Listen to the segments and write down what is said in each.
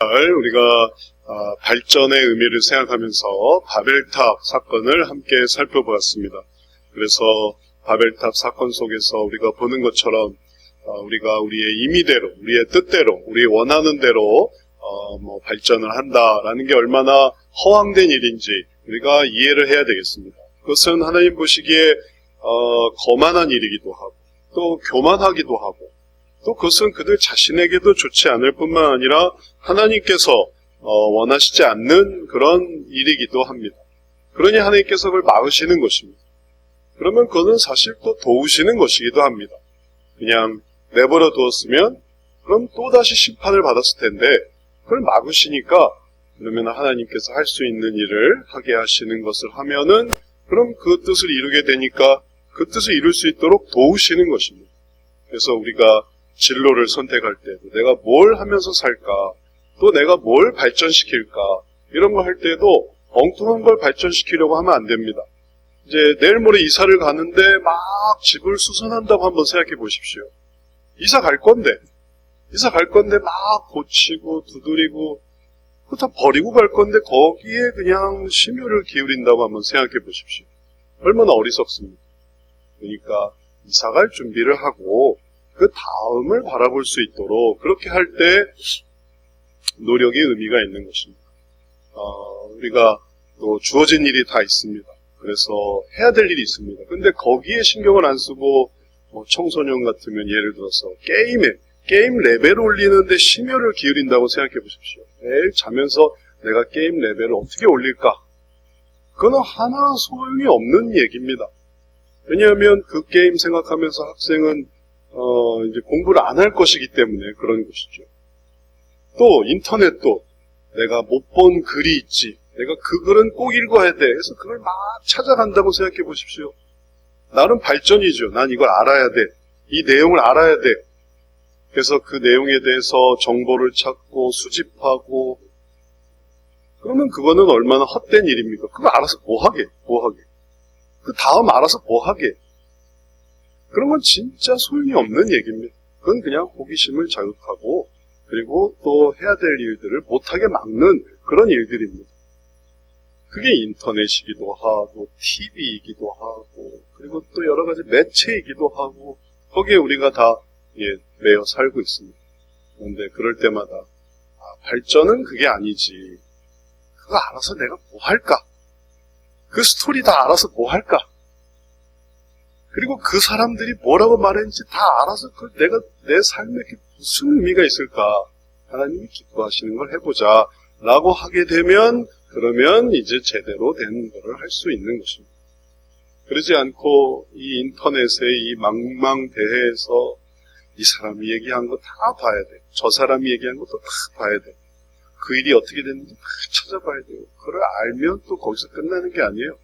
우리가 발전의 의미를 생각하면서 바벨탑 사건을 함께 살펴보았습니다. 그래서 바벨탑 사건 속에서 우리가 보는 것처럼 우리가 우리의 임의대로, 우리의 뜻대로, 우리 원하는 대로 발전을 한다라는 게 얼마나 허황된 일인지 우리가 이해를 해야 되겠습니다. 그것은 하나님 보시기에 거만한 일이기도 하고 또 교만하기도 하고 또 그것은 그들 자신에게도 좋지 않을 뿐만 아니라 하나님께서 원하시지 않는 그런 일이기도 합니다. 그러니 하나님께서 그걸 막으시는 것입니다. 그러면 그것은 사실 또 도우시는 것이기도 합니다. 그냥 내버려 두었으면 그럼 또다시 심판을 받았을 텐데 그걸 막으시니까 그러면 하나님께서 할 수 있는 일을 하게 하시는 것을 하면은 그럼 그 뜻을 이루게 되니까 그 뜻을 이룰 수 있도록 도우시는 것입니다. 그래서 우리가 진로를 선택할 때도 내가 뭘 하면서 살까, 또 내가 뭘 발전시킬까 이런 거 할 때도 엉뚱한 걸 발전시키려고 하면 안 됩니다. 이제 내일 모레 이사를 가는데 막 집을 수선한다고 한번 생각해 보십시오. 이사 갈 건데 막 고치고 두드리고 그거 다 버리고 갈 건데 거기에 그냥 심혈을 기울인다고 한번 생각해 보십시오. 얼마나 어리석습니까? 그러니까 이사 갈 준비를 하고 그 다음을 바라볼 수 있도록 그렇게 할 때 노력이 의미가 있는 것입니다. 우리가 또 주어진 일이 다 있습니다. 그래서 해야 될 일이 있습니다. 근데 거기에 신경을 안 쓰고 청소년 같으면 예를 들어서 게임 레벨을 올리는데 심혈을 기울인다고 생각해 보십시오. 매일 자면서 내가 게임 레벨을 어떻게 올릴까? 그건 하나 소용이 없는 얘기입니다. 왜냐하면 그 게임 생각하면서 학생은 이제 공부를 안 할 것이기 때문에 그런 것이죠. 또 인터넷도 내가 못 본 글이 있지. 내가 그 글은 꼭 읽어야 돼. 그래서 그걸 막 찾아간다고 생각해 보십시오. 나름 발전이죠. 난 이걸 알아야 돼. 이 내용을 알아야 돼. 그래서 그 내용에 대해서 정보를 찾고 수집하고 그러면 그거는 얼마나 헛된 일입니까? 그거 알아서 뭐하게. 그 다음 알아서 뭐하게. 그런 건 진짜 소용이 없는 얘기입니다. 그건 그냥 호기심을 자극하고 그리고 또 해야 될 일들을 못하게 막는 그런 일들입니다. 그게 인터넷이기도 하고 TV이기도 하고 그리고 또 여러 가지 매체이기도 하고 거기에 우리가 다 매여 살고 있습니다. 그런데 그럴 때마다 발전은 그게 아니지. 그거 알아서 내가 뭐 할까? 그 스토리 다 알아서 뭐 할까? 그리고 그 사람들이 뭐라고 말했는지 다 알아서 그걸 내가 내 삶에 무슨 의미가 있을까? 하나님이 기뻐하시는 걸 해보자 라고 하게 되면 그러면 이제 제대로 된 거를 할 수 있는 것입니다. 그러지 않고 이 인터넷의 이 망망대해에서 이 사람이 얘기한 거 다 봐야 돼요. 저 사람이 얘기한 것도 다 봐야 돼요. 그 일이 어떻게 됐는지 다 찾아봐야 돼요. 그걸 알면 또 거기서 끝나는 게 아니에요.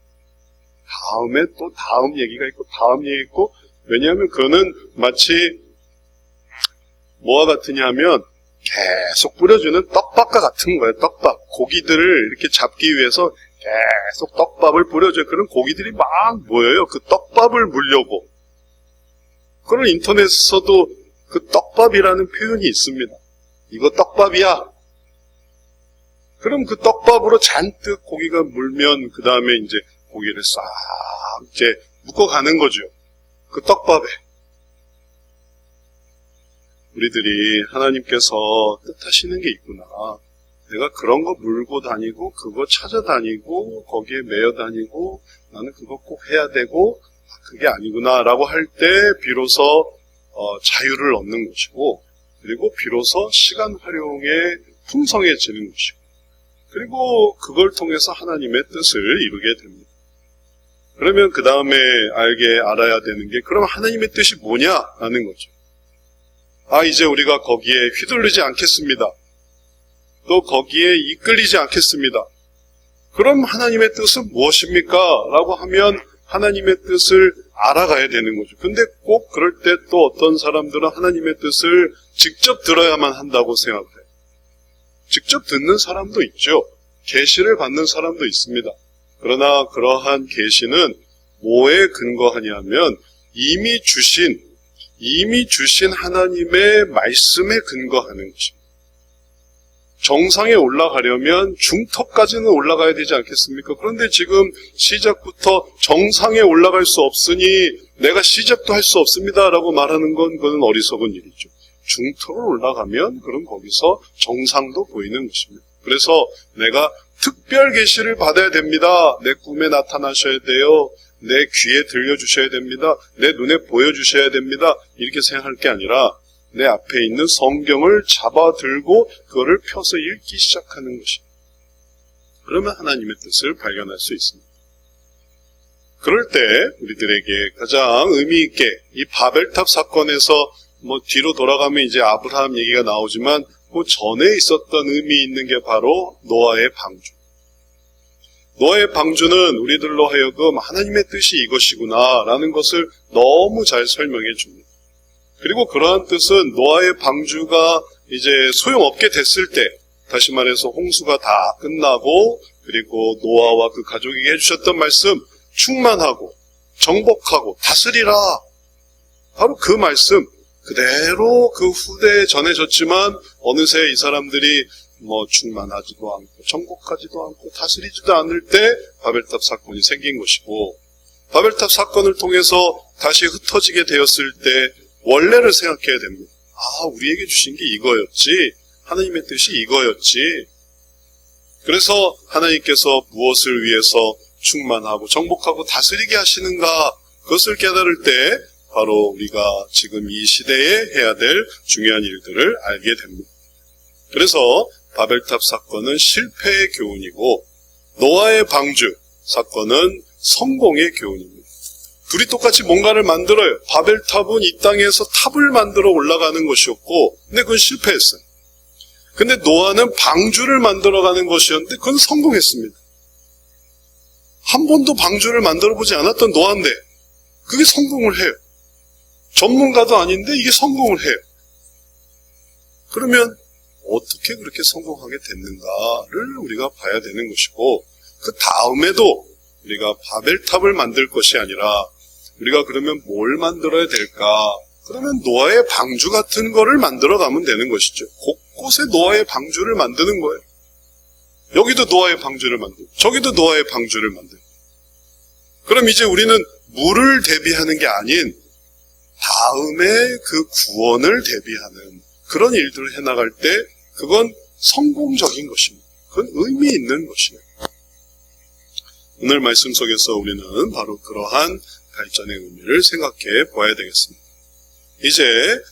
다음에 또 다음 얘기가 있고 다음 얘기 있고 왜냐하면 그거는 마치 뭐와 같으냐 하면 계속 뿌려주는 떡밥과 같은 거예요. 떡밥. 고기들을 이렇게 잡기 위해서 계속 떡밥을 뿌려줘요. 그런 고기들이 막 모여요. 그 떡밥을 물려고. 그런 인터넷에서도 그 떡밥이라는 표현이 있습니다. 이거 떡밥이야. 그럼 그 떡밥으로 잔뜩 고기가 물면 그 다음에 이제 고기를 싹 이제 묶어가는 거죠. 그 떡밥에. 우리들이 하나님께서 뜻하시는 게 있구나. 내가 그런 거 물고 다니고 그거 찾아다니고 거기에 매여 다니고 나는 그거 꼭 해야 되고 그게 아니구나 라고 할 때 비로소 자유를 얻는 것이고 그리고 비로소 시간 활용에 풍성해지는 것이고 그리고 그걸 통해서 하나님의 뜻을 이루게 됩니다. 그러면 그 다음에 알아야 되는 게 그럼 하나님의 뜻이 뭐냐라는 거죠. 이제 우리가 거기에 휘둘리지 않겠습니다. 또 거기에 이끌리지 않겠습니다. 그럼 하나님의 뜻은 무엇입니까? 라고 하면 하나님의 뜻을 알아가야 되는 거죠. 근데 꼭 그럴 때 또 어떤 사람들은 하나님의 뜻을 직접 들어야만 한다고 생각해요. 직접 듣는 사람도 있죠. 계시를 받는 사람도 있습니다. 그러나 그러한 계시는 뭐에 근거하냐면 이미 주신 하나님의 말씀에 근거하는 것입니다. 정상에 올라가려면 중턱까지는 올라가야 되지 않겠습니까? 그런데 지금 시작부터 정상에 올라갈 수 없으니 내가 시작도 할 수 없습니다라고 말하는 건 그건 어리석은 일이죠. 중턱을 올라가면 그럼 거기서 정상도 보이는 것입니다. 그래서 내가 특별 계시를 받아야 됩니다. 내 꿈에 나타나셔야 돼요. 내 귀에 들려주셔야 됩니다. 내 눈에 보여주셔야 됩니다. 이렇게 생각할 게 아니라 내 앞에 있는 성경을 잡아들고 그거를 펴서 읽기 시작하는 것입니다. 그러면 하나님의 뜻을 발견할 수 있습니다. 그럴 때 우리들에게 가장 의미 있게 이 바벨탑 사건에서 뒤로 돌아가면 이제 아브라함 얘기가 나오지만 그 전에 있었던 의미 있는 게 바로 노아의 방주. 노아의 방주는 우리들로 하여금 하나님의 뜻이 이것이구나 라는 것을 너무 잘 설명해 줍니다. 그리고 그러한 뜻은 노아의 방주가 이제 소용없게 됐을 때, 다시 말해서 홍수가 다 끝나고 그리고 노아와 그 가족에게 해주셨던 말씀, 충만하고 정복하고 다스리라, 바로 그 말씀 그대로 그 후대에 전해졌지만 어느새 이 사람들이 충만하지도 않고 정복하지도 않고 다스리지도 않을 때 바벨탑 사건이 생긴 것이고, 바벨탑 사건을 통해서 다시 흩어지게 되었을 때 원래를 생각해야 됩니다. 우리에게 주신 게 이거였지, 하나님의 뜻이 이거였지. 그래서 하나님께서 무엇을 위해서 충만하고 정복하고 다스리게 하시는가, 그것을 깨달을 때 바로 우리가 지금 이 시대에 해야 될 중요한 일들을 알게 됩니다. 그래서 바벨탑 사건은 실패의 교훈이고 노아의 방주 사건은 성공의 교훈입니다. 둘이 똑같이 뭔가를 만들어요. 바벨탑은 이 땅에서 탑을 만들어 올라가는 것이었고, 근데 그건 실패했어요. 근데 노아는 방주를 만들어가는 것이었는데 그건 성공했습니다. 한 번도 방주를 만들어보지 않았던 노아인데 그게 성공을 해요. 전문가도 아닌데 이게 성공을 해요. 그러면 어떻게 그렇게 성공하게 됐는가를 우리가 봐야 되는 것이고, 그 다음에도 우리가 바벨탑을 만들 것이 아니라 우리가 그러면 뭘 만들어야 될까? 그러면 노아의 방주 같은 거를 만들어 가면 되는 것이죠. 곳곳에 노아의 방주를 만드는 거예요. 여기도 노아의 방주를 만들고 저기도 노아의 방주를 만들고. 그럼 이제 우리는 물을 대비하는 게 아닌 다음에 그 구원을 대비하는 그런 일들을 해나갈 때 그건 성공적인 것입니다. 그건 의미 있는 것이에요. 오늘 말씀 속에서 우리는 바로 그러한 발전의 의미를 생각해 보아야 되겠습니다. 이제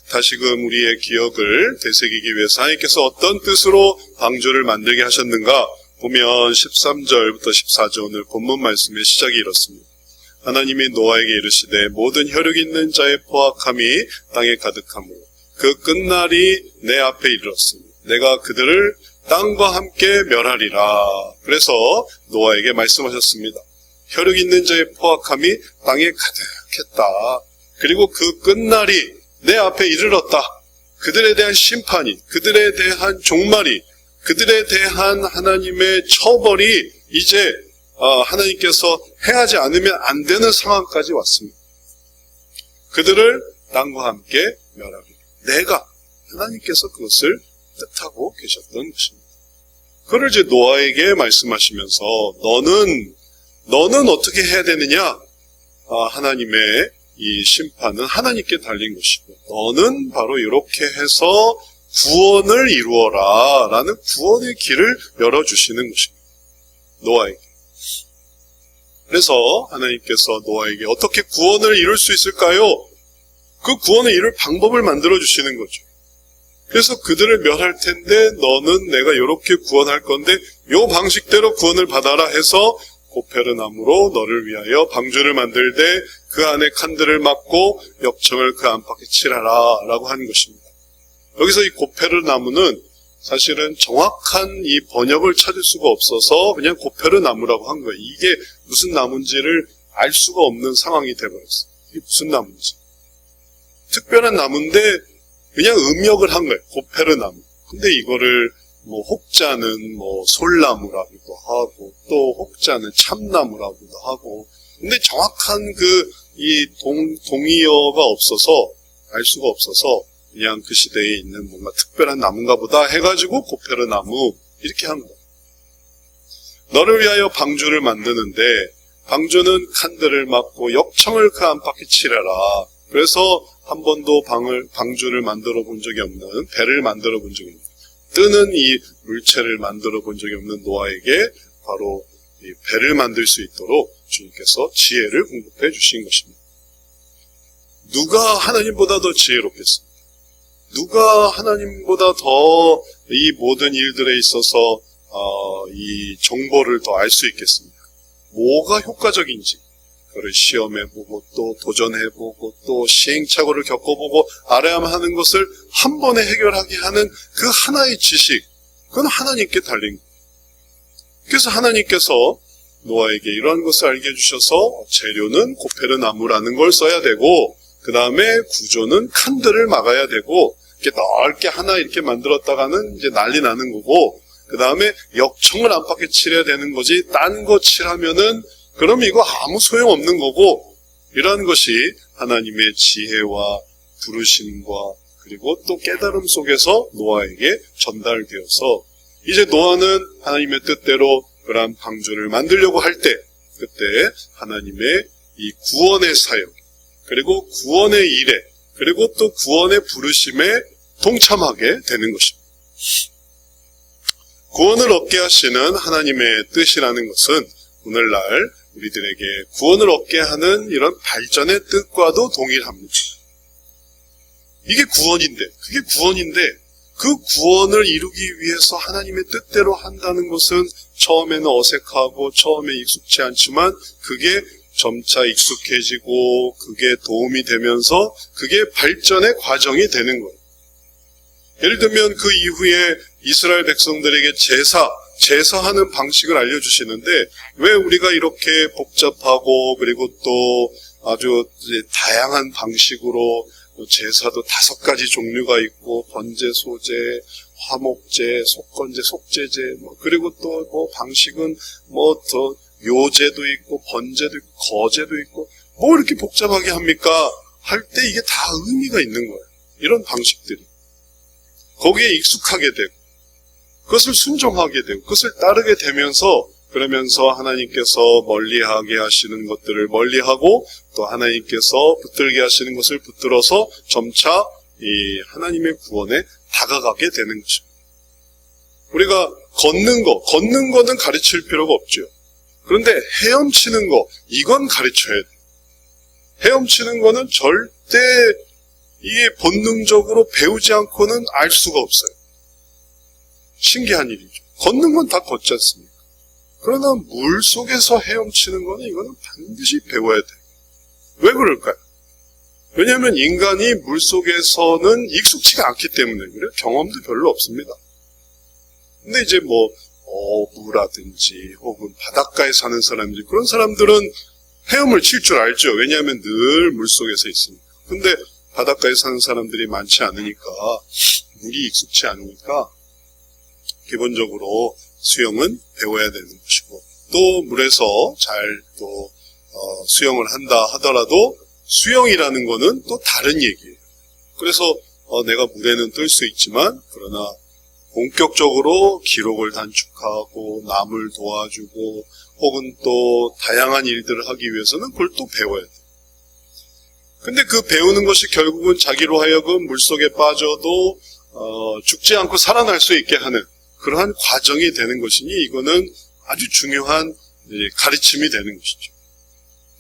다시금 우리의 기억을 되새기기 위해서 하나님께서 어떤 뜻으로 방주를 만들게 하셨는가 보면 13절부터 14절 오늘 본문 말씀의 시작이 이렇습니다. 하나님이 노아에게 이르시되 모든 혈육 있는 자의 포악함이 땅에 가득하므로 그 끝날이 내 앞에 이르렀으니 내가 그들을 땅과 함께 멸하리라. 그래서 노아에게 말씀하셨습니다. 혈육 있는 자의 포악함이 땅에 가득했다. 그리고 그 끝날이 내 앞에 이르렀다. 그들에 대한 심판이, 그들에 대한 종말이, 그들에 대한 하나님의 처벌이 이제 하나님께서 행하지 않으면 안 되는 상황까지 왔습니다. 그들을 땅과 함께 멸하리라. 내가 하나님께서 그것을 뜻하고 계셨던 것입니다. 그걸 이제 노아에게 말씀하시면서 너는 어떻게 해야 되느냐? 하나님의 이 심판은 하나님께 달린 것이고 너는 바로 이렇게 해서 구원을 이루어라 라는 구원의 길을 열어주시는 것입니다. 노아에게. 그래서 하나님께서 노아에게 어떻게 구원을 이룰 수 있을까요? 그 구원을 이룰 방법을 만들어주시는 거죠. 그래서 그들을 멸할 텐데 너는 내가 이렇게 구원할 건데 요 방식대로 구원을 받아라 해서 고페르 나무로 너를 위하여 방주를 만들되 그 안에 칸들을 막고 역청을 그 안팎에 칠하라 라고 하는 것입니다. 여기서 이 고페르 나무는 사실은 정확한 이 번역을 찾을 수가 없어서 그냥 고페르 나무라고 한 거예요. 이게 무슨 나무인지를 알 수가 없는 상황이 돼버렸어요. 이게 무슨 나무인지. 특별한 나무인데 그냥 음역을 한 거예요. 고페르 나무. 근데 이거를 혹자는 솔나무라고도 하고 또 혹자는 참나무라고도 하고, 근데 정확한 이 동의어가 없어서 알 수가 없어서 그냥 그 시대에 있는 뭔가 특별한 나무인가 보다 해가지고 고페르 나무 이렇게 한 거예요. 너를 위하여 방주를 만드는데 방주는 칸들을 막고 역청을 그 안팎에 칠해라. 그래서 한 번도 방주를 만들어 본 적이 없는, 배를 만들어 본 적이 없는, 뜨는 이 물체를 만들어 본 적이 없는 노아에게 바로 이 배를 만들 수 있도록 주님께서 지혜를 공급해 주신 것입니다. 누가 하나님보다 더 지혜롭겠습니까? 누가 하나님보다 더 이 모든 일들에 있어서 이 정보를 더 알 수 있겠습니까? 뭐가 효과적인지 그걸 시험해보고 또 도전해보고 또 시행착오를 겪어보고 알아야만 하는 것을 한 번에 해결하게 하는 그 하나의 지식, 그건 하나님께 달린 거예요. 그래서 하나님께서 노아에게 이러한 것을 알게 해주셔서 재료는 고페르 나무라는 걸 써야 되고 그 다음에 구조는 칸들을 막아야 되고 이렇게 넓게 하나 이렇게 만들었다가는 이제 난리 나는 거고 그 다음에 역청을 안팎에 칠해야 되는 거지 딴 거 칠하면은 그럼 이거 아무 소용없는 거고 이러한 것이 하나님의 지혜와 부르심과 그리고 또 깨달음 속에서 노아에게 전달되어서 이제 노아는 하나님의 뜻대로 그러한 방주를 만들려고 할 때 그때 하나님의 이 구원의 사역 그리고 구원의 일에 그리고 또 구원의 부르심에 동참하게 되는 것입니다. 구원을 얻게 하시는 하나님의 뜻이라는 것은 오늘날 우리들에게 구원을 얻게 하는 이런 발전의 뜻과도 동일합니다. 이게 구원인데, 그게 구원인데 그 구원을 이루기 위해서 하나님의 뜻대로 한다는 것은 처음에는 어색하고 처음에 익숙치 않지만 그게 점차 익숙해지고 그게 도움이 되면서 그게 발전의 과정이 되는 거예요. 예를 들면 그 이후에 이스라엘 백성들에게 제사하는 방식을 알려주시는데 왜 우리가 이렇게 복잡하고 그리고 또 아주 다양한 방식으로 제사도 5가지 종류가 있고 번제, 소제, 화목제, 속건제, 속제제 그리고 또 방식은 더 묘제도 있고 번제도 있고 거제도 있고 뭐 이렇게 복잡하게 합니까? 할 때 이게 다 의미가 있는 거예요. 이런 방식들이. 거기에 익숙하게 되고 그것을 순종하게 되고 그것을 따르게 되면서 그러면서 하나님께서 멀리하게 하시는 것들을 멀리하고 또 하나님께서 붙들게 하시는 것을 붙들어서 점차 이 하나님의 구원에 다가가게 되는 것입니다. 우리가 걷는 거는 가르칠 필요가 없죠. 그런데 헤엄치는 거, 이건 가르쳐야 돼요. 헤엄치는 거는 절대 이게 본능적으로 배우지 않고는 알 수가 없어요. 신기한 일이죠. 걷는 건 다 걷지 않습니까? 그러나 물 속에서 헤엄치는 거는 이거는 반드시 배워야 돼요. 왜 그럴까요? 왜냐하면 인간이 물 속에서는 익숙치가 않기 때문에 그래요. 경험도 별로 없습니다. 근데 이제 어부라든지 혹은 바닷가에 사는 사람들 그런 사람들은 헤엄을 칠 줄 알죠. 왜냐하면 늘 물 속에서 있으니까. 근데 바닷가에 사는 사람들이 많지 않으니까 물이 익숙치 않으니까 기본적으로 수영은 배워야 되는 것이고 또 물에서 잘 또 수영을 한다 하더라도 수영이라는 거는 또 다른 얘기예요. 그래서 내가 물에는 뜰 수 있지만 그러나 본격적으로 기록을 단축하고 남을 도와주고 혹은 또 다양한 일들을 하기 위해서는 그걸 또 배워야 돼요. 근데 그 배우는 것이 결국은 자기로 하여금 물속에 빠져도 죽지 않고 살아날 수 있게 하는 그러한 과정이 되는 것이니 이거는 아주 중요한 가르침이 되는 것이죠.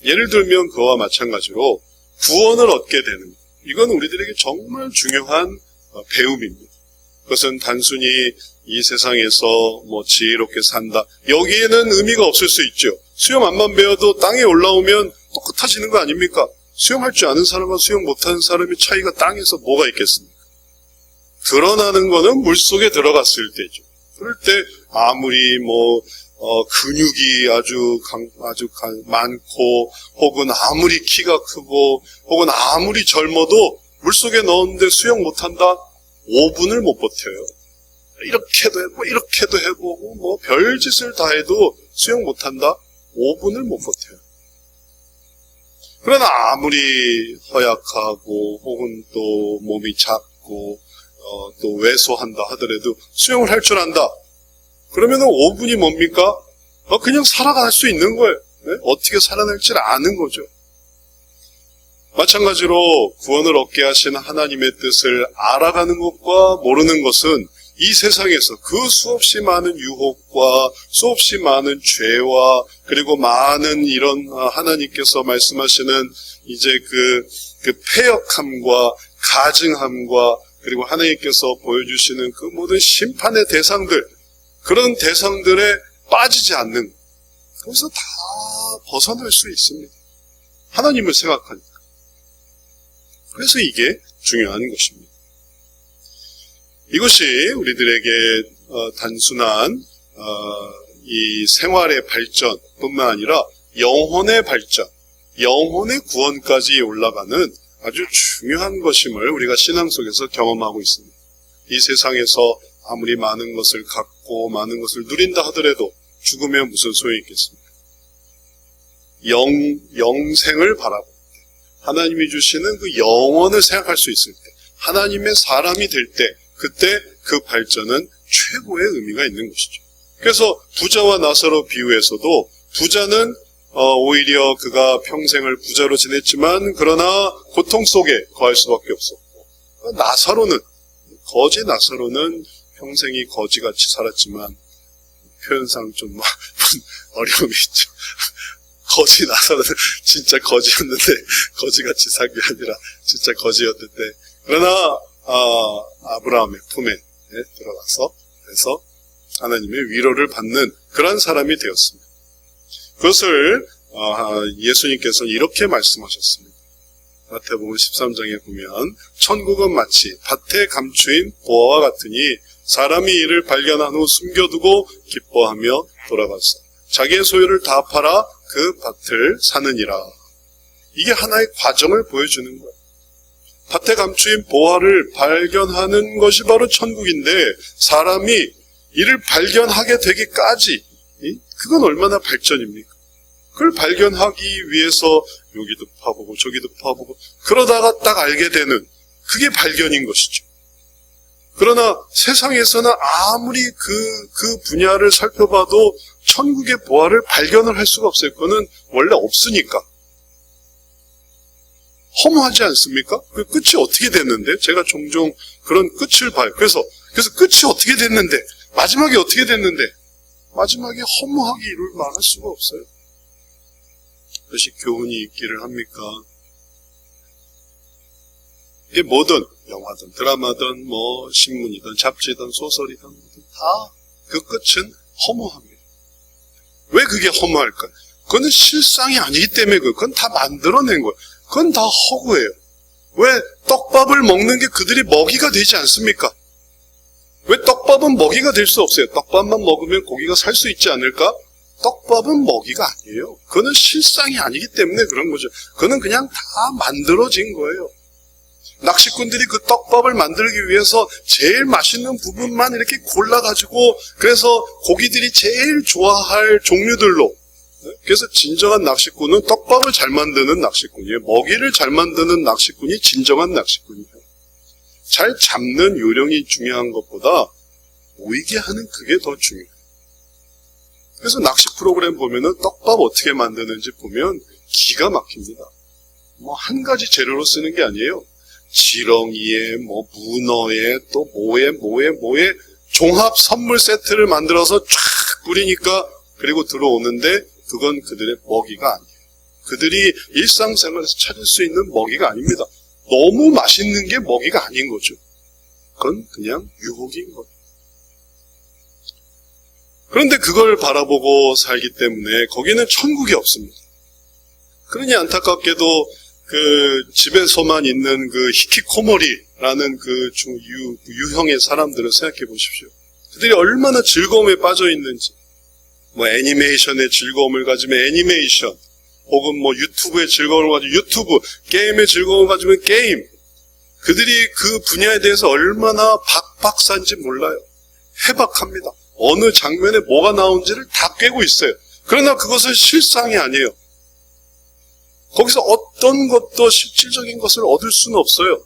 예를 들면 그와 마찬가지로 구원을 얻게 되는 것. 이건 우리들에게 정말 중요한 배움입니다. 그것은 단순히 이 세상에서 지혜롭게 산다. 여기에는 의미가 없을 수 있죠. 수영 안만 배워도 땅에 올라오면 똑같아지는 거 아닙니까? 수영할 줄 아는 사람과 수영 못하는 사람의 차이가 땅에서 뭐가 있겠습니까? 드러나는 거는 물속에 들어갔을 때죠. 그럴 때 아무리 근육이 아주 많고 혹은 아무리 키가 크고 혹은 아무리 젊어도 물속에 넣었는데 수영 못한다? 5분을 못 버텨요. 이렇게도 해보고 이렇게도 해보고 별짓을 다 해도 수영 못한다? 5분을 못 버텨요. 그러나 아무리 허약하고 혹은 또 몸이 작고 있고 또 외소한다 하더라도 수영을 할 줄 안다. 그러면은 5분이 뭡니까? 그냥 살아갈 수 있는 거예요. 네? 어떻게 살아날지 아는 거죠. 마찬가지로 구원을 얻게 하신 하나님의 뜻을 알아가는 것과 모르는 것은 이 세상에서 그 수없이 많은 유혹과 수없이 많은 죄와 그리고 많은 이런 하나님께서 말씀하시는 이제 그 패역함과 가증함과 그리고 하나님께서 보여주시는 그 모든 심판의 대상들, 그런 대상들에 빠지지 않는, 거기서 다 벗어날 수 있습니다. 하나님을 생각하니까. 그래서 이게 중요한 것입니다. 이것이 우리들에게 단순한 이 생활의 발전뿐만 아니라 영혼의 발전, 영혼의 구원까지 올라가는 아주 중요한 것임을 우리가 신앙 속에서 경험하고 있습니다. 이 세상에서 아무리 많은 것을 갖고 많은 것을 누린다 하더라도 죽으면 무슨 소용이 있겠습니까? 영생을 바라볼 때, 하나님이 주시는 그 영원을 생각할 수 있을 때, 하나님의 사람이 될 때, 그때 그 발전은 최고의 의미가 있는 것이죠. 그래서 부자와 나사로 비유에서도 부자는 오히려 그가 평생을 부자로 지냈지만 그러나 고통 속에 거할 수밖에 없었고, 나사로는, 거지 나사로는 평생이 거지같이 살았지만 표현상 좀 어려움이 있죠. 거지 나사로는 진짜 거지였는데 거지같이 산 게 아니라 진짜 거지였는데, 그러나 아브라함의 품에 들어가서 그래서 하나님의 위로를 받는 그런 사람이 되었습니다. 그것을 예수님께서는 이렇게 말씀하셨습니다. 마태복음 13장에 보면 천국은 마치 밭에 감추인 보화와 같으니 사람이 이를 발견한 후 숨겨두고 기뻐하며 돌아가서 자기의 소유를 다 팔아 그 밭을 사느니라. 이게 하나의 과정을 보여주는 거예요. 밭에 감추인 보화를 발견하는 것이 바로 천국인데, 사람이 이를 발견하게 되기까지 그건 얼마나 발전입니까? 그걸 발견하기 위해서 여기도 파보고 저기도 파보고 그러다가 딱 알게 되는, 그게 발견인 것이죠. 그러나 세상에서는 아무리 그 분야를 살펴봐도 천국의 보화를 발견을 할 수가 없어요. 그거는 원래 없으니까. 허무하지 않습니까? 그 끝이 어떻게 됐는데? 제가 종종 그런 끝을 봐요. 그래서 끝이 어떻게 됐는데? 마지막이 어떻게 됐는데? 마지막에 허무하게 이룰 말할 수가 없어요. 그것이 교훈이 있기를 합니까? 이게 뭐든, 영화든 드라마든 뭐 신문이든 잡지든 소설이든 다 그 끝은 허무합니다. 왜 그게 허무할까? 그건 실상이 아니기 때문에 그건 다 만들어낸 거예요. 그건 다 허구예요. 왜 떡밥을 먹는 게 그들이 먹이가 되지 않습니까? 왜 떡밥은 먹이가 될 수 없어요? 떡밥만 먹으면 고기가 살 수 있지 않을까? 떡밥은 먹이가 아니에요. 그거는 실상이 아니기 때문에 그런 거죠. 그거는 그냥 다 만들어진 거예요. 낚시꾼들이 그 떡밥을 만들기 위해서 제일 맛있는 부분만 이렇게 골라가지고, 그래서 고기들이 제일 좋아할 종류들로, 그래서 진정한 낚시꾼은 떡밥을 잘 만드는 낚시꾼이에요. 먹이를 잘 만드는 낚시꾼이 진정한 낚시꾼이에요. 잘 잡는 요령이 중요한 것보다 보이게 하는 그게 더 중요해요. 그래서 낚시 프로그램 보면은 떡밥 어떻게 만드는지 보면 기가 막힙니다. 뭐 한 가지 재료로 쓰는 게 아니에요. 지렁이에 뭐 문어에 또 뭐에 종합 선물 세트를 만들어서 쫙 뿌리니까, 그리고 들어오는데 그건 그들의 먹이가 아니에요. 그들이 일상생활에서 찾을 수 있는 먹이가 아닙니다. 너무 맛있는 게 먹이가 아닌 거죠. 그건 그냥 유혹인 거예요. 그런데 그걸 바라보고 살기 때문에 거기는 천국이 없습니다. 그러니 안타깝게도 그 집에서만 있는 그 히키코모리라는 그 유형의 사람들을 생각해 보십시오. 그들이 얼마나 즐거움에 빠져 있는지. 뭐 애니메이션의 즐거움을 가지면 애니메이션, 혹은 뭐 유튜브의 즐거움을 가지면 유튜브, 게임의 즐거움을 가지면 게임. 그들이 그 분야에 대해서 얼마나 박박사인지 몰라요. 해박합니다. 어느 장면에 뭐가 나온지를 다 꿰고 있어요. 그러나 그것은 실상이 아니에요. 거기서 어떤 것도 실질적인 것을 얻을 수는 없어요.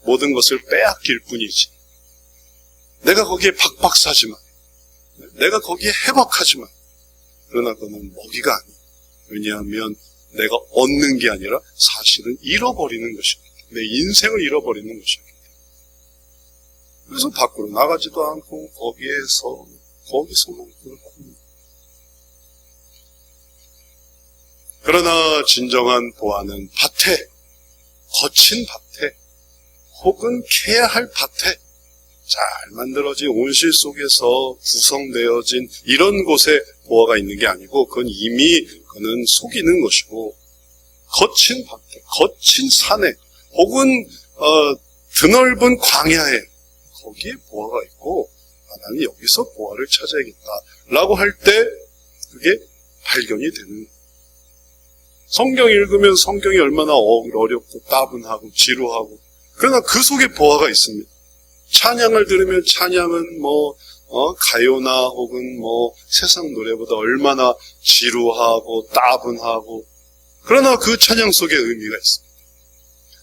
모든 것을 빼앗길 뿐이지. 내가 거기에 박박사지만, 내가 거기에 해박하지만, 그러나 그는 먹이가 아니야. 왜냐하면 내가 얻는 게 아니라 사실은 잃어버리는 것입니다. 내 인생을 잃어버리는 것입니다. 그래서 밖으로 나가지도 않고 거기서만 그렇고. 그러나 진정한 보화는 밭에, 거친 밭에, 혹은 캐야 할 밭에 잘 만들어진 온실 속에서 구성되어진 이런 곳에 보화가 있는 게 아니고, 그건 이미 그는 속이는 것이고, 거친 밭에, 거친 산에, 혹은 드넓은 광야에 거기에 보화가 있고, 나는 여기서 보화를 찾아야겠다라고 할 때 그게 발견이 되는 거예요. 성경 읽으면 성경이 얼마나 어렵고 따분하고 지루하고, 그러나 그 속에 보화가 있습니다. 찬양을 들으면 찬양은 가요나 혹은 세상 노래보다 얼마나 지루하고 따분하고, 그러나 그 찬양 속에 의미가 있습니다.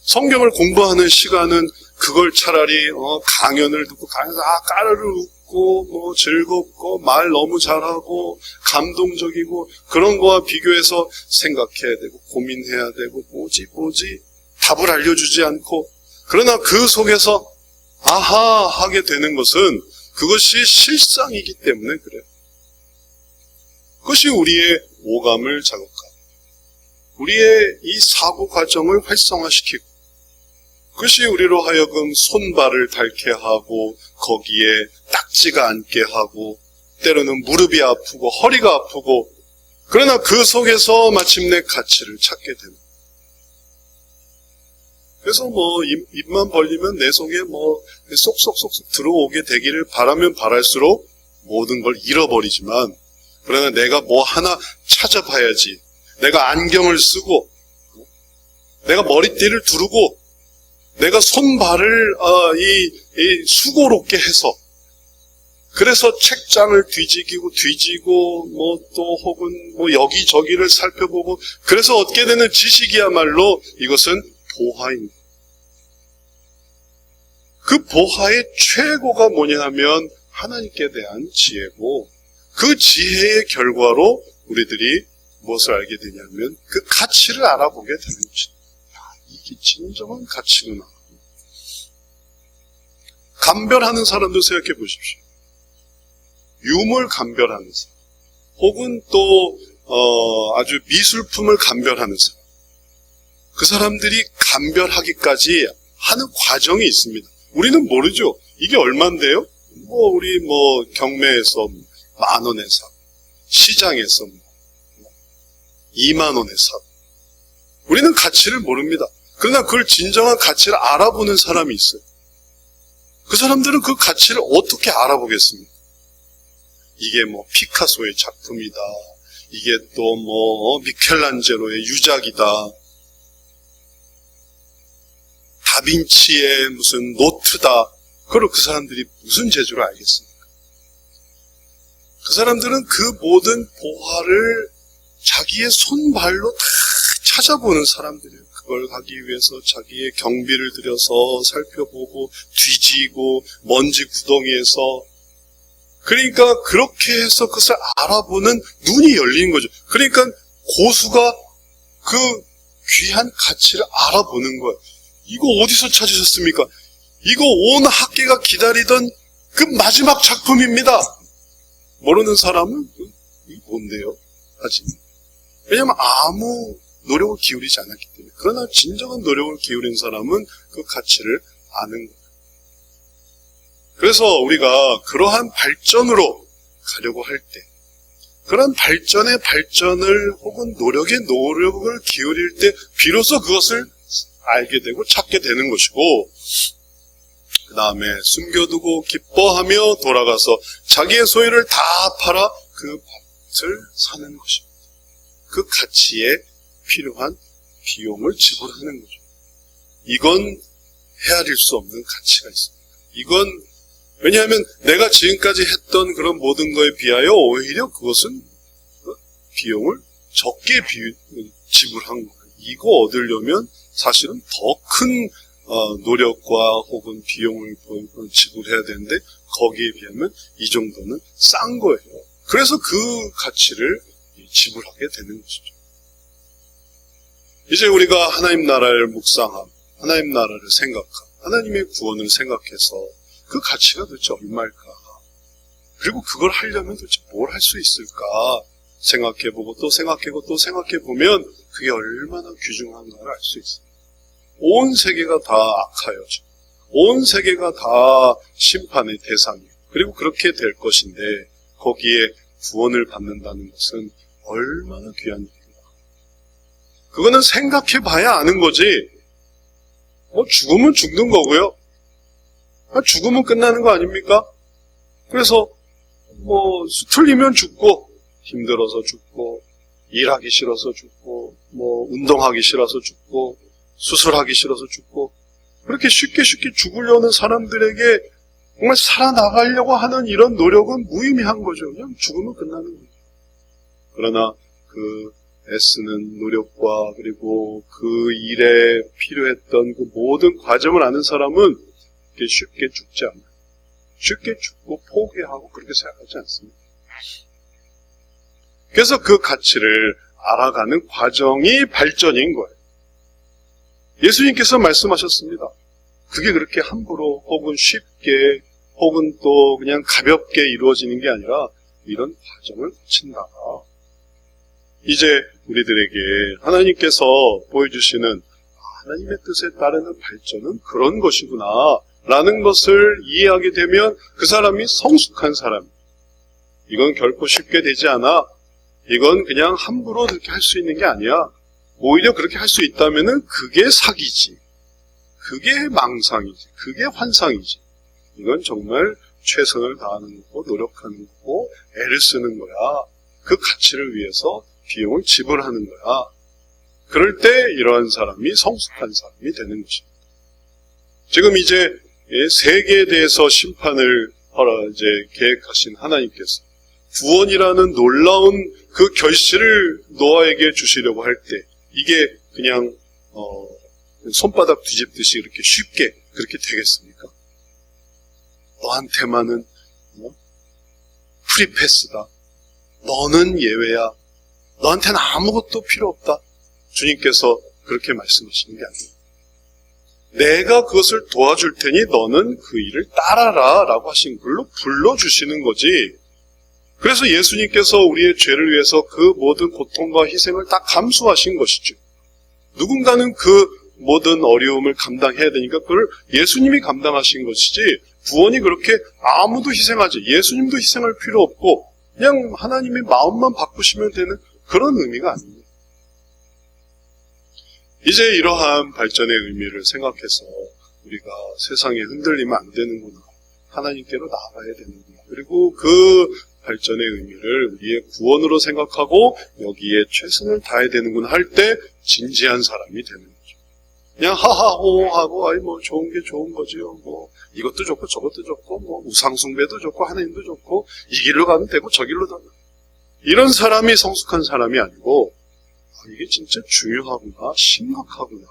성경을 공부하는 시간은 그걸 차라리 강연을 듣고 강연에서 까르르 웃고 즐겁고 말 너무 잘하고 감동적이고 그런 거와 비교해서 생각해야 되고 고민해야 되고 뭐지 답을 알려주지 않고, 그러나 그 속에서 아하 하게 되는 것은 그것이 실상이기 때문에 그래요. 그것이 우리의 오감을 자극하고 우리의 이 사고 과정을 활성화시키고, 그것이 우리로 하여금 손발을 닳게 하고 거기에 딱지가 않게 하고 때로는 무릎이 아프고 허리가 아프고, 그러나 그 속에서 마침내 가치를 찾게 됩니다. 그래서 입만 벌리면 내 속에 쏙쏙쏙 들어오게 되기를 바라면 바랄수록 모든 걸 잃어버리지만, 그러나 내가 하나 찾아봐야지, 내가 안경을 쓰고 내가 머리띠를 두르고 내가 손발을 수고롭게 해서, 그래서 책장을 뒤지고 또 혹은 여기저기를 살펴보고, 그래서 얻게 되는 지식이야말로 이것은 보화입니다. 그 보화의 최고가 뭐냐 하면 하나님께 대한 지혜고, 그 지혜의 결과로 우리들이 무엇을 알게 되냐면 그 가치를 알아보게 되는 것입니다. 이게 진정한 가치구나. 감별하는 사람도 생각해 보십시오. 유물 감별하는 사람, 혹은 또 아주 미술품을 감별하는 사람, 그 사람들이 감별하기까지 하는 과정이 있습니다. 우리는 모르죠. 이게 얼만데요? 우리 경매에서 10,000원에 사고, 시장에서 20,000원에 사고, 우리는 가치를 모릅니다. 그러나 그걸 진정한 가치를 알아보는 사람이 있어요. 그 사람들은 그 가치를 어떻게 알아보겠습니까? 이게 피카소의 작품이다, 이게 또 미켈란젤로의 유작이다, 다빈치의 무슨 노트다, 그걸 그 사람들이 무슨 재주를 알겠습니까? 그 사람들은 그 모든 보화를 자기의 손발로 다 찾아보는 사람들이에요. 그걸 하기 위해서 자기의 경비를 들여서 살펴보고 뒤지고 먼지 구덩이에서, 그러니까 그렇게 해서 그것을 알아보는 눈이 열린 거죠. 그러니까 고수가 그 귀한 가치를 알아보는 거예요. 이거 어디서 찾으셨습니까? 이거 온 학계가 기다리던 그 마지막 작품입니다. 모르는 사람은 이게 뭔데요? 하지. 왜냐하면 아무 노력을 기울이지 않았기 때문에. 그러나 진정한 노력을 기울인 사람은 그 가치를 아는 거예요. 그래서 우리가 그러한 발전으로 가려고 할 때, 그런 발전의 발전을 혹은 노력의 노력을 기울일 때 비로소 그것을 알게 되고 찾게 되는 것이고, 그 다음에 숨겨두고 기뻐하며 돌아가서 자기의 소유를 다 팔아 그 밭을 사는 것입니다. 그 가치에 필요한 비용을 지불하는 거죠. 이건 헤아릴 수 없는 가치가 있습니다. 이건 왜냐하면 내가 지금까지 했던 그런 모든 거에 비하여 오히려 그것은 비용을 적게 지불한 거예요. 이거 얻으려면 사실은 더 큰 노력과 혹은 비용을 지불해야 되는데 거기에 비하면 이 정도는 싼 거예요. 그래서 그 가치를 지불하게 되는 것이죠. 이제 우리가 하나님 나라를 묵상함, 하나님 나라를 생각함, 하나님의 구원을 생각해서 그 가치가 도대체 얼마일까? 그리고 그걸 하려면 도대체 뭘 할 수 있을까? 생각해보고 또 생각해보고 또 생각해보면 그게 얼마나 귀중한가를 알 수 있어요. 온 세계가 다 악하여, 온 세계가 다 심판의 대상이에요. 그리고 그렇게 될 것인데 거기에 구원을 받는다는 것은 얼마나 귀한 일인가. 그거는 생각해봐야 아는 거지. 죽으면 죽는 거고요. 죽으면 끝나는 거 아닙니까? 그래서 틀리면 죽고, 힘들어서 죽고, 일하기 싫어서 죽고, 운동하기 싫어서 죽고, 수술하기 싫어서 죽고, 그렇게 쉽게 죽으려는 사람들에게 정말 살아나가려고 하는 이런 노력은 무의미한 거죠. 그냥 죽으면 끝나는 거예요. 그러나 그 애쓰는 노력과 그리고 그 일에 필요했던 그 모든 과정을 아는 사람은 쉽게 죽지 않아요. 쉽게 죽고 포기하고 그렇게 생각하지 않습니다. 그래서 그 가치를 알아가는 과정이 발전인 거예요. 예수님께서 말씀하셨습니다. 그게 그렇게 함부로 혹은 쉽게 혹은 또 그냥 가볍게 이루어지는 게 아니라 이런 과정을 거친다. 이제 우리들에게 하나님께서 보여주시는 하나님의 뜻에 따르는 발전은 그런 것이구나 라는 것을 이해하게 되면 그 사람이 성숙한 사람. 이건 결코 쉽게 되지 않아. 이건 그냥 함부로 그렇게 할 수 있는 게 아니야. 오히려 그렇게 할 수 있다면은 그게 사기지. 그게 망상이지. 그게 환상이지. 이건 정말 최선을 다하는 거고 노력하는 거고 애를 쓰는 거야. 그 가치를 위해서 비용을 지불하는 거야. 그럴 때 이러한 사람이 성숙한 사람이 되는 것입니다. 지금 이제 세계에 대해서 심판을 이제 계획하신 하나님께서 구원이라는 놀라운 그 결실을 노아에게 주시려고 할 때 이게 그냥 손바닥 뒤집듯이 이렇게 쉽게 그렇게 되겠습니까? 너한테만은 프리패스다. 너는 예외야. 너한테는 아무것도 필요 없다. 주님께서 그렇게 말씀하시는 게 아니에요. 내가 그것을 도와줄 테니 너는 그 일을 따라라 라고 하신 글로 불러주시는 거지. 그래서 예수님께서 우리의 죄를 위해서 그 모든 고통과 희생을 다 감수하신 것이죠. 누군가는 그 모든 어려움을 감당해야 되니까 그걸 예수님이 감당하신 것이지 구원이 그렇게 아무도 희생하지 예수님도 희생할 필요 없고 그냥 하나님의 마음만 바꾸시면 되는 그런 의미가 아닙니다. 이제 이러한 발전의 의미를 생각해서 우리가 세상에 흔들리면 안 되는구나. 하나님께로 나아가야 되는구나. 그리고 그 발전의 의미를 우리의 구원으로 생각하고 여기에 최선을 다해야 되는구나 할 때 진지한 사람이 되는 거죠. 그냥 하하호호하고 좋은 게 좋은 거지요. 이것도 좋고 저것도 좋고 우상숭배도 좋고 하나님도 좋고 이 길로 가면 되고 저 길로 가면 이런 사람이 성숙한 사람이 아니고 이게 진짜 중요하구나, 심각하구나,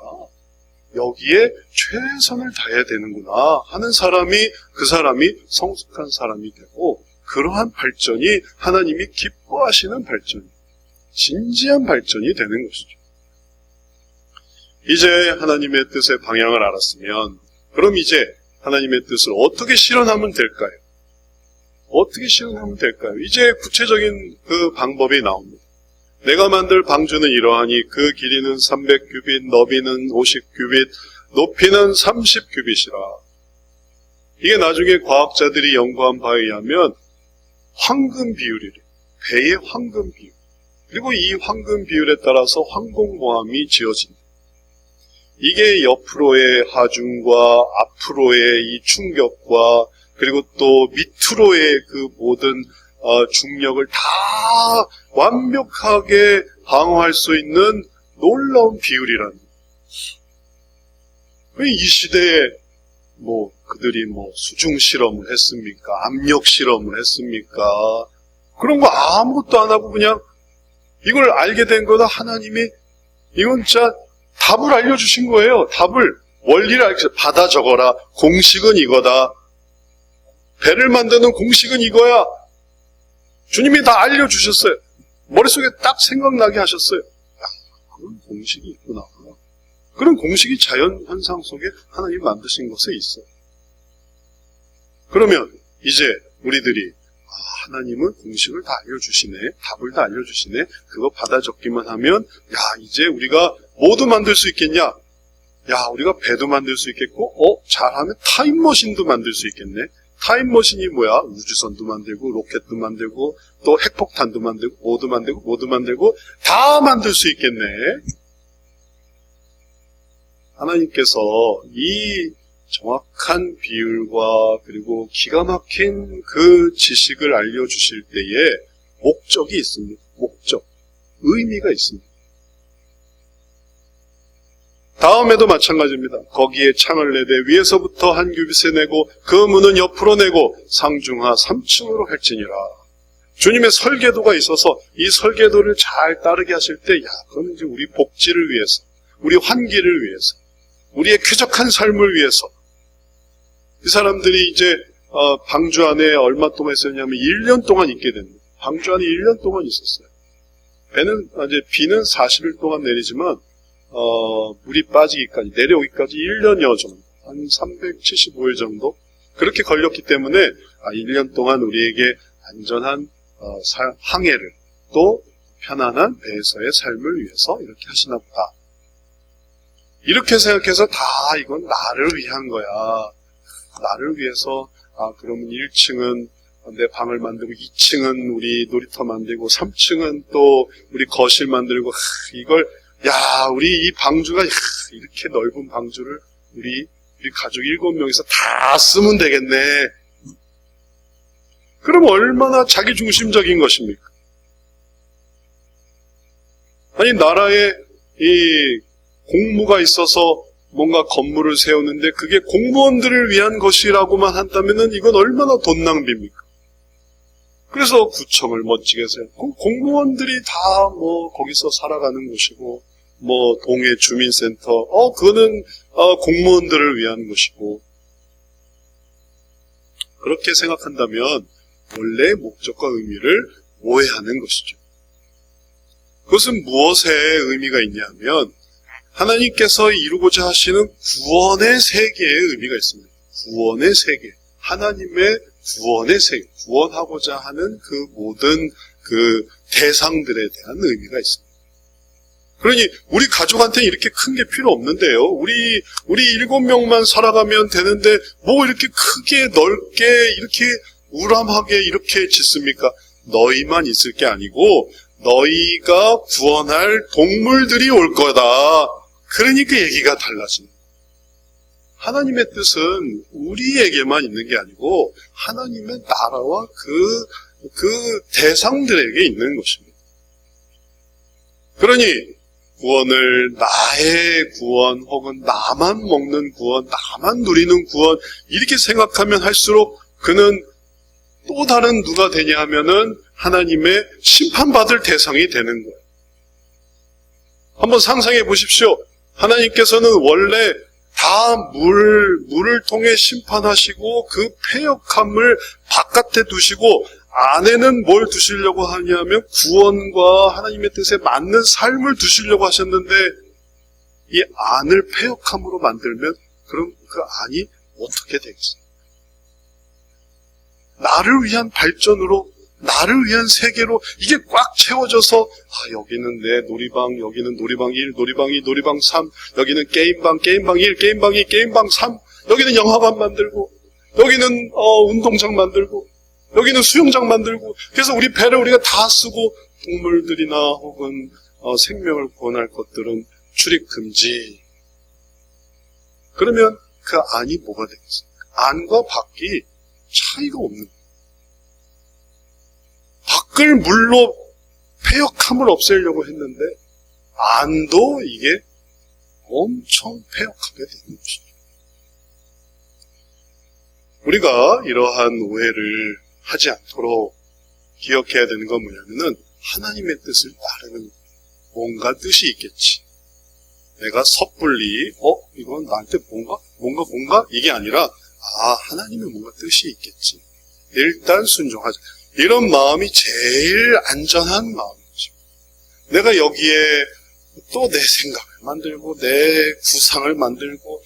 여기에 최선을 다해야 되는구나 하는 사람이 그 사람이 성숙한 사람이 되고 그러한 발전이 하나님이 기뻐하시는 발전, 진지한 발전이 되는 것이죠. 이제 하나님의 뜻의 방향을 알았으면 그럼 이제 하나님의 뜻을 어떻게 실현하면 될까요? 어떻게 실현하면 될까요? 이제 구체적인 그 방법이 나옵니다. 내가 만들 방주는 이러하니 그 길이는 300규빗, 너비는 50규빗, 높이는 30규빗이라. 이게 나중에 과학자들이 연구한 바에 의하면 황금 비율이래. 배의 황금 비율. 그리고 이 황금 비율에 따라서 항공모함이 지어진다. 이게 옆으로의 하중과 앞으로의 이 충격과 그리고 또 밑으로의 그 모든 중력을 다 완벽하게 방어할 수 있는 놀라운 비율이라는. 이 시대에 그들이 수중 실험을 했습니까? 압력 실험을 했습니까? 그런 거 아무것도 안 하고 그냥 이걸 알게 된 거다 하나님이 이건 진짜 답을 알려주신 거예요. 답을. 원리를 알겠어요. 받아 적어라. 공식은 이거다. 배를 만드는 공식은 이거야. 주님이 다 알려주셨어요. 머릿속에 딱 생각나게 하셨어요. 야, 그런 공식이 있구나. 그런 공식이 자연 현상 속에 하나님 만드신 것에 있어요. 그러면 이제 우리들이 하나님은 공식을 다 알려주시네. 답을 다 알려주시네. 그거 받아 적기만 하면 야, 이제 우리가 뭐도 만들 수 있겠냐? 야, 우리가 배도 만들 수 있겠고 잘하면 타임머신도 만들 수 있겠네. 타임머신이 뭐야? 우주선도 만들고 로켓도 만들고 또 핵폭탄도 만들고 뭐도 만들고 다 만들 수 있겠네. 하나님께서 이 정확한 비율과 그리고 기가 막힌 그 지식을 알려주실 때에 목적이 있습니다. 목적, 의미가 있습니다. 다음에도 마찬가지입니다. 거기에 창을 내되 위에서부터 한 규빗에 내고 그 문은 옆으로 내고 상중하 3층으로 할지니라. 주님의 설계도가 있어서 이 설계도를 잘 따르게 하실 때, 그건 이제 우리 복지를 위해서, 우리 환기를 위해서, 우리의 쾌적한 삶을 위해서. 이 사람들이 이제 방주 안에 얼마 동안 있었냐면 1년 동안 있게 됩니다. 방주 안에 1년 동안 있었어요. 비는 40일 동안 내리지만 물이 빠지기까지, 내려오기까지 1년여 정도, 한 375일 정도 그렇게 걸렸기 때문에 1년 동안 우리에게 안전한 항해를, 또 편안한 배에서의 삶을 위해서 이렇게 하시나 보다. 이렇게 생각해서 이건 나를 위한 거야. 나를 위해서, 그러면 1층은 내 방을 만들고 2층은 우리 놀이터 만들고 3층은 또 우리 거실 만들고, 우리 이 방주가 이렇게 넓은 방주를 우리 가족 7명이서 다 쓰면 되겠네. 그럼 얼마나 자기중심적인 것입니까? 아니, 나라에 이 공무가 있어서 뭔가 건물을 세우는데 그게 공무원들을 위한 것이라고만 한다면은 이건 얼마나 돈 낭비입니까? 그래서 구청을 멋지게 세우고 공무원들이 다 거기서 살아가는 곳이고, 동해 주민센터, 그거는 공무원들을 위한 것이고. 그렇게 생각한다면 원래의 목적과 의미를 오해하는 것이죠. 그것은 무엇에 의미가 있냐면 하나님께서 이루고자 하시는 구원의 세계의 의미가 있습니다. 구원의 세계, 하나님의 구원의 세계, 구원하고자 하는 그 모든 그 대상들에 대한 의미가 있습니다. 그러니 우리 가족한테 이렇게 큰 게 필요 없는데요. 우리 7명만 살아가면 되는데 이렇게 크게 넓게 이렇게 우람하게 이렇게 짓습니까? 너희만 있을 게 아니고 너희가 구원할 동물들이 올 거다. 그러니까 얘기가 달라지는 거예요. 하나님의 뜻은 우리에게만 있는 게 아니고 하나님의 나라와 그 대상들에게 있는 것입니다. 그러니 구원을 나의 구원 혹은 나만 먹는 구원, 나만 누리는 구원 이렇게 생각하면 할수록 그는 또 다른 누가 되냐 하면은 하나님의 심판받을 대상이 되는 거예요. 한번 상상해 보십시오. 하나님께서는 원래 다 물을 통해 심판하시고 그 패역함을 바깥에 두시고 안에는 뭘 두시려고 하냐면 구원과 하나님의 뜻에 맞는 삶을 두시려고 하셨는데 이 안을 패역함으로 만들면 그럼 그 안이 어떻게 되겠어요? 나를 위한 발전으로, 나를 위한 세계로 이게 꽉 채워져서 여기는 내 놀이방, 여기는 놀이방 1, 놀이방 2, 놀이방 3, 여기는 게임방 1, 게임방 2, 게임방 3, 여기는 영화관 만들고, 여기는 운동장 만들고, 여기는 수영장 만들고, 그래서 우리 배를 우리가 다 쓰고 동물들이나 혹은 생명을 구원할 것들은 출입 금지. 그러면 그 안이 뭐가 되겠습니까? 안과 밖이 차이가 없는 거예요. 밖을 물로 패역함을 없애려고 했는데 안도 이게 엄청 패역하게 되는 것이죠. 우리가 이러한 오해를 하지 않도록 기억해야 되는 건 뭐냐면은 하나님의 뜻을 따르는 뭔가 뜻이 있겠지. 내가 섣불리 이건 나한테 뭔가 이게 아니라 하나님의 뭔가 뜻이 있겠지. 일단 순종하자. 이런 마음이 제일 안전한 마음이죠. 내가 여기에 또 내 생각을 만들고 내 구상을 만들고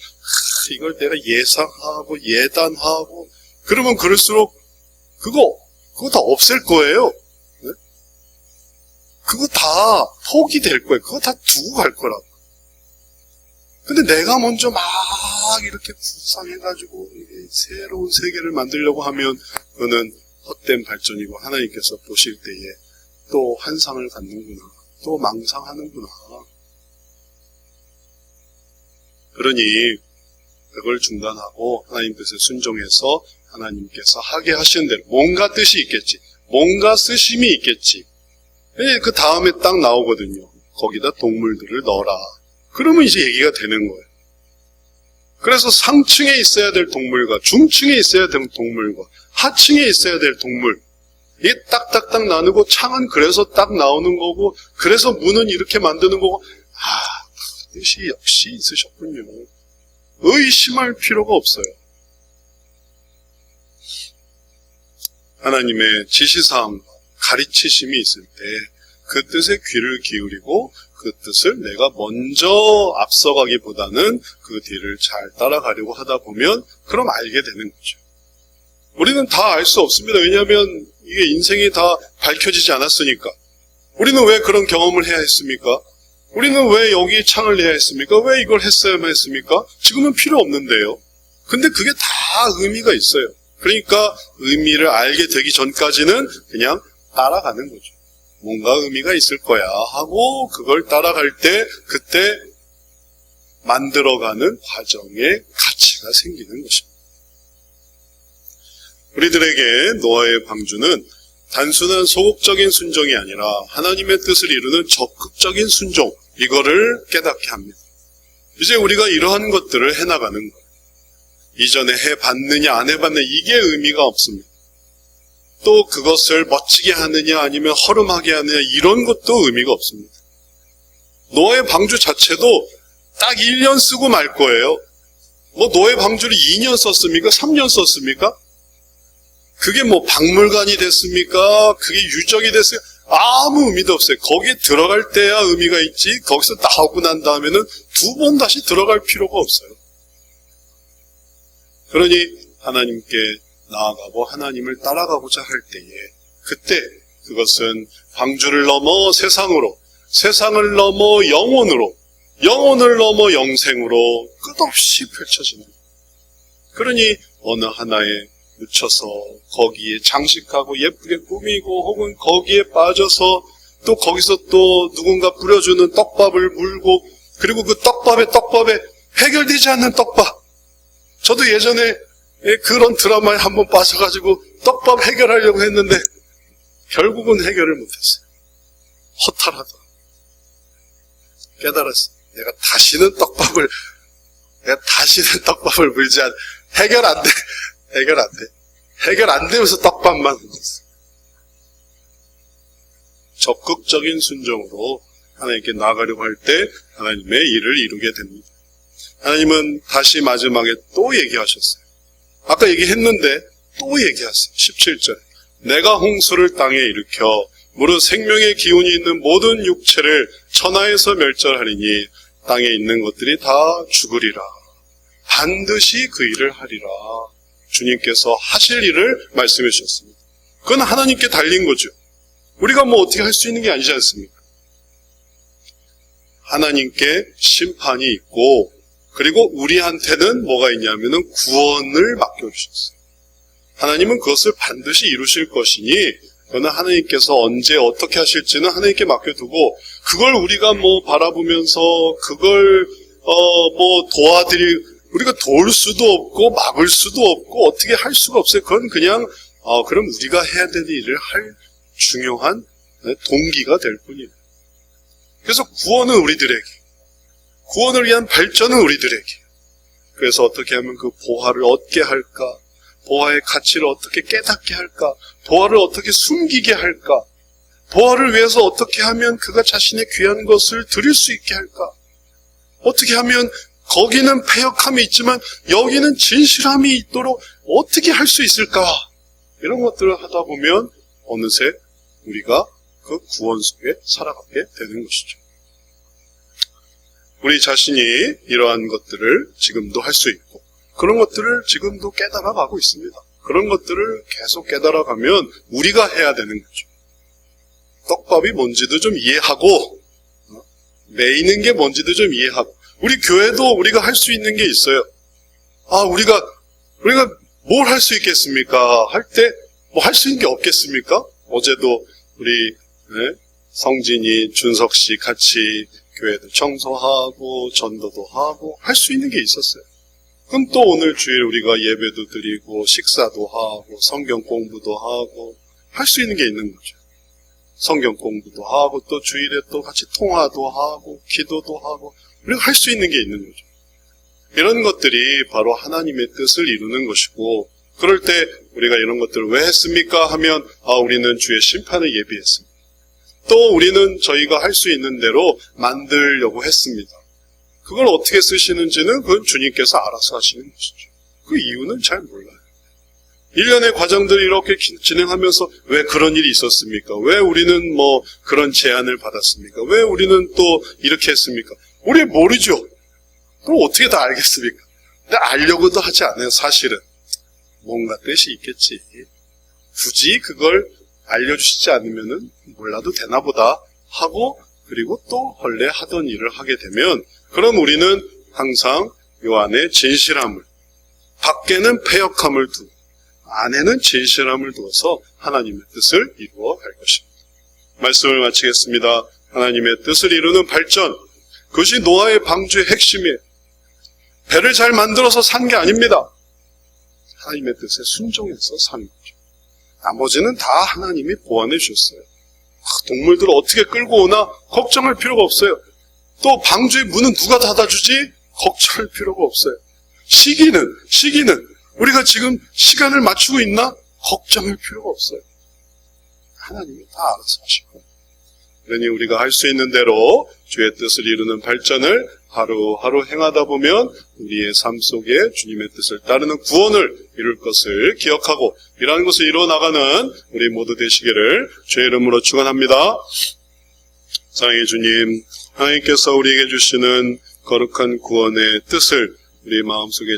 이걸 내가 예상하고 예단하고 그러면 그럴수록 그거 다 없앨 거예요. 네? 그거 다 포기될 거예요. 그거 다 두고 갈 거라고. 근데 내가 먼저 막 이렇게 구상해가지고 새로운 세계를 만들려고 하면 그거는 헛된 발전이고 하나님께서 보실 때에 또 환상을 갖는구나. 또 망상하는구나. 그러니 그걸 중단하고 하나님 뜻에 순종해서 하나님께서 하게 하시는 대로 뭔가 뜻이 있겠지. 뭔가 쓰심이 있겠지. 그 다음에 딱 나오거든요. 거기다 동물들을 넣어라. 그러면 이제 얘기가 되는 거예요. 그래서 상층에 있어야 될 동물과 중층에 있어야 될 동물과 하층에 있어야 될 동물 이게 딱딱딱 나누고 창은 그래서 딱 나오는 거고 그래서 문은 이렇게 만드는 거고 뜻이 역시 있으셨군요. 의심할 필요가 없어요. 하나님의 지시사항과 가르치심이 있을 때 그 뜻에 귀를 기울이고 그 뜻을 내가 먼저 앞서가기보다는 그 뒤를 잘 따라가려고 하다 보면 그럼 알게 되는 거죠. 우리는 다 알 수 없습니다. 왜냐하면 이게 인생이 다 밝혀지지 않았으니까. 우리는 왜 그런 경험을 해야 했습니까? 우리는 왜 여기 창을 내야 했습니까? 왜 이걸 했어야만 했습니까? 지금은 필요 없는데요. 근데 그게 다 의미가 있어요. 그러니까 의미를 알게 되기 전까지는 그냥 따라가는 거죠. 뭔가 의미가 있을 거야 하고 그걸 따라갈 때 그때 만들어가는 과정에 가치가 생기는 것입니다. 우리들에게 노아의 방주는 단순한 소극적인 순종이 아니라 하나님의 뜻을 이루는 적극적인 순종, 이거를 깨닫게 합니다. 이제 우리가 이러한 것들을 해나가는 거예요. 이전에 해봤느냐 안 해봤느냐 이게 의미가 없습니다. 또 그것을 멋지게 하느냐 아니면 허름하게 하느냐 이런 것도 의미가 없습니다. 노아의 방주 자체도 딱 1년 쓰고 말 거예요. 노아의 방주를 2년 썼습니까? 3년 썼습니까? 그게 박물관이 됐습니까? 그게 유적이 됐어요? 아무 의미도 없어요. 거기에 들어갈 때야 의미가 있지 거기서 나오고 난 다음에는 2번 다시 들어갈 필요가 없어요. 그러니 하나님께 나아가고 하나님을 따라가고자 할 때에 그때 그것은 방주를 넘어 세상으로, 세상을 넘어 영혼으로, 영혼을 넘어 영생으로 끝없이 펼쳐지는 거예요. 그러니 어느 하나에 묻혀서 거기에 장식하고 예쁘게 꾸미고 혹은 거기에 빠져서 또 거기서 또 누군가 뿌려주는 떡밥을 물고 그리고 그 떡밥에 해결되지 않는 떡밥. 저도 예전에 그런 드라마에 한번 빠져가지고 떡밥 해결하려고 했는데 결국은 해결을 못했어요. 허탈하다. 깨달았어요. 내가 다시는 떡밥을 물지 않아. 해결 안 돼. 해결 안 되면서 떡밥만 흘렸어요. 적극적인 순종으로 하나님께 나아가려고 할 때 하나님의 일을 이루게 됩니다. 하나님은 다시 마지막에 또 얘기하셨어요. 아까 얘기했는데 또 얘기하세요. 17절. 내가 홍수를 땅에 일으켜 무릇 생명의 기운이 있는 모든 육체를 천하에서 멸절하리니 땅에 있는 것들이 다 죽으리라. 반드시 그 일을 하리라. 주님께서 하실 일을 말씀해 주셨습니다. 그건 하나님께 달린 거죠. 우리가 어떻게 할 수 있는 게 아니지 않습니까? 하나님께 심판이 있고 그리고 우리한테는 뭐가 있냐면은 구원을 맡겨주셨어요. 하나님은 그것을 반드시 이루실 것이니 그거는 하나님께서 언제 어떻게 하실지는 하나님께 맡겨두고 그걸 우리가 바라보면서 그걸 우리가 도울 수도 없고 막을 수도 없고 어떻게 할 수가 없어요. 그건 그냥 그럼 우리가 해야 될 일을 할 중요한 동기가 될 뿐이에요. 그래서 구원은 우리들에게, 구원을 위한 발전은 우리들에게. 그래서 어떻게 하면 그 보화를 얻게 할까? 보화의 가치를 어떻게 깨닫게 할까? 보화를 어떻게 숨기게 할까? 보화를 위해서 어떻게 하면 그가 자신의 귀한 것을 드릴 수 있게 할까? 어떻게 하면 거기는 패역함이 있지만 여기는 진실함이 있도록 어떻게 할 수 있을까? 이런 것들을 하다 보면 어느새 우리가 그 구원 속에 살아가게 되는 것이죠. 우리 자신이 이러한 것들을 지금도 할 수 있고 그런 것들을 지금도 깨달아 가고 있습니다. 그런 것들을 계속 깨달아 가면 우리가 해야 되는 거죠. 떡밥이 뭔지도 좀 이해하고 매이는 게 뭔지도 좀 이해하고 우리 교회도 우리가 할 수 있는 게 있어요. 우리가 뭘 할 수 있겠습니까? 할 때 뭐 할 수 있는 게 없겠습니까? 어제도 우리 성진이, 준석 씨 같이 교회도 청소하고 전도도 하고 할 수 있는 게 있었어요. 그럼 또 오늘 주일 우리가 예배도 드리고 식사도 하고 성경 공부도 하고 할 수 있는 게 있는 거죠. 성경 공부도 하고 또 주일에 또 같이 통화도 하고 기도도 하고 우리가 할 수 있는 게 있는 거죠. 이런 것들이 바로 하나님의 뜻을 이루는 것이고 그럴 때 우리가 이런 것들을 왜 했습니까? 하면 우리는 주의 심판을 예비했습니다. 또 우리는 저희가 할 수 있는 대로 만들려고 했습니다. 그걸 어떻게 쓰시는지는 그건 주님께서 알아서 하시는 것이죠. 그 이유는 잘 몰라요. 1년의 과정들이 이렇게 진행하면서 왜 그런 일이 있었습니까? 왜 우리는 뭐 그런 제안을 받았습니까? 왜 우리는 또 이렇게 했습니까? 우리 모르죠. 그럼 어떻게 다 알겠습니까? 근데 알려고도 하지 않아요. 사실은 뭔가 뜻이 있겠지. 굳이 그걸 알려주시지 않으면은 몰라도 되나 보다 하고 그리고 또 원래 하던 일을 하게 되면 그럼 우리는 항상 요 안에 진실함을 밖에는 패역함을 두고 안에는 진실함을 두어서 하나님의 뜻을 이루어 갈 것입니다. 말씀을 마치겠습니다. 하나님의 뜻을 이루는 발전 그것이 노아의 방주의 핵심이에요. 배를 잘 만들어서 산 게 아닙니다. 하나님의 뜻에 순종해서 산 거죠. 나머지는 다 하나님이 보완해 주셨어요. 동물들을 어떻게 끌고 오나 걱정할 필요가 없어요. 또 방주의 문은 누가 닫아주지? 걱정할 필요가 없어요. 시기는 우리가 지금 시간을 맞추고 있나? 걱정할 필요가 없어요. 하나님이 다 알아서 하실 거예요. 그러니 우리가 할 수 있는 대로 주의 뜻을 이루는 발전을 하루하루 행하다 보면 우리의 삶 속에 주님의 뜻을 따르는 구원을 이룰 것을 기억하고 이러한 것을 이루어 나가는 우리 모두 되시기를 주의 이름으로 축원합니다. 사랑의 주님, 하나님께서 우리에게 주시는 거룩한 구원의 뜻을 우리 마음속에